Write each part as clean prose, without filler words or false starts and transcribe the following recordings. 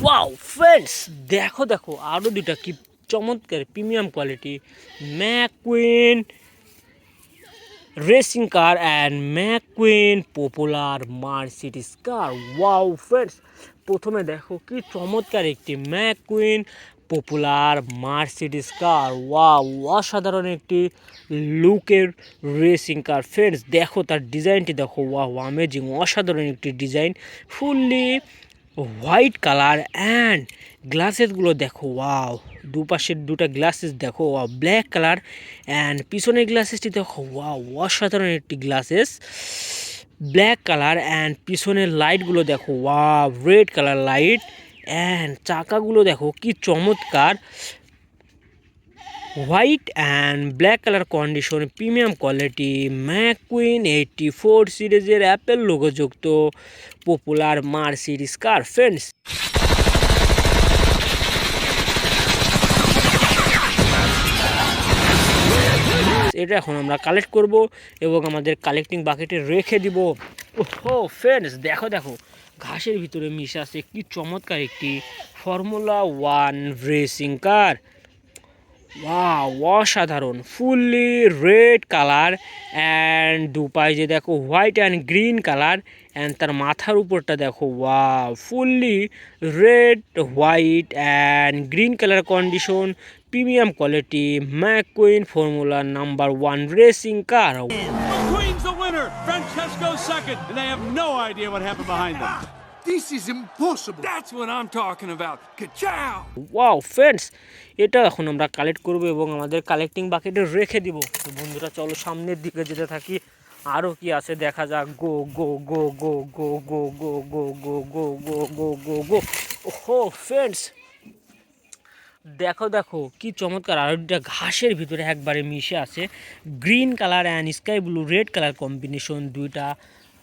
Wow friends, দেখো দেখো আরও দুটা কি চমৎকার premium quality McQueen racing car and McQueen popular Mercedes car. Wow friends, প্রথমে দেখো কি চমৎকার একটি McQueen popular Mercedes car. Wow, অসাধারণ একটি লুকের রেসিং কার। ফ্রেন্ডস দেখো তার ডিজাইনটি দেখো, ওয়াও অ্যামেজিং, অসাধারণ একটি design, fully white colour and গ্লাসেসগুলো দেখো, ওয়াও দুপাশের দুটা গ্লাসেস দেখো, ওয়াও ব্ল্যাক কালার অ্যান্ড পিছনের গ্লাসেসটি দেখো, ওয়াও অসাধারণ একটি গ্লাসেস, ব্ল্যাক কালার অ্যান্ড পিছনের লাইটগুলো দেখো, wow red colour light and চাকাগুলো দেখো কি চমৎকার, white and black colour condition, premium quality McQueen 84 সিরিজের অ্যাপেল লোগোযুক্ত পপুলার মার্সিডিজ কার। ফ্রেন্ডস এটা এখন আমরা কালেক্ট করব এবং আমাদের কালেক্টিং বাকেটে রেখে দিব। ওহো ফ্রেন্ডস দেখো দেখো ঘাসের ভিতরে মিশে আছে কি চমৎকার একটি ফর্মুলা 1 রেসিং কার। ওয়াও অসাধারণ, ফুললি রেড কালার অ্যান্ড দুপাই যে দেখো white and green colour and তার মাথার উপরটা দেখো, wow fully red white and green colour condition, premium quality McQueen formula number 1 racing car. McQueen's the winner. Francesco's second, and they have no idea what happened behind them. This is impossible. That's what I'm talking about. Ka-chow! Wow friends, এটা এখন আমরা collect করব এবং আমাদের collecting বাকেটে রেখে দিব। তো বন্ধুরা চলো সামনের দিকে যেতে থাকি, আরও কি আছে দেখা যাক। গো গো গো গো গো গো গো গো গো গো গো গো গো গো। ওহো ফ্রেন্ডস দেখো দেখো কি চমৎকার, আর একটা ঘাসের ভিতরে একবারে মিশে আছে green colour and sky blue red colour combination, দুইটা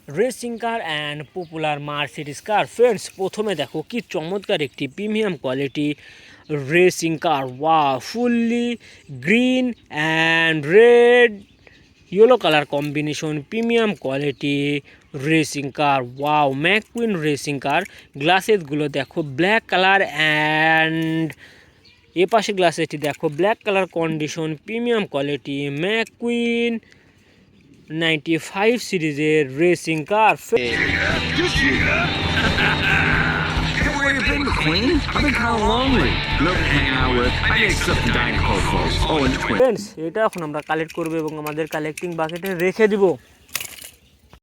racing car and popular Mercedes car. Friends প্রথমে দেখো কি চমৎকার একটি premium quality racing car. Wow fully green and red yellow colour combination, premium quality racing car. Wow McQueen racing car. গ্লাসেসগুলো দেখো black colour and এ পাশে গ্লাসেসটি দেখো black colour condition, premium quality McQueen 95 সিরিজের racing car. Hey, where you been, McQueen? I've been kind of lonely. Look to hang out with. I need something Dynaco folks. Oh, and the twins. Friends এটা এখন আমরা collect করব এবং আমাদের collecting বাকেটে রেখে দিব।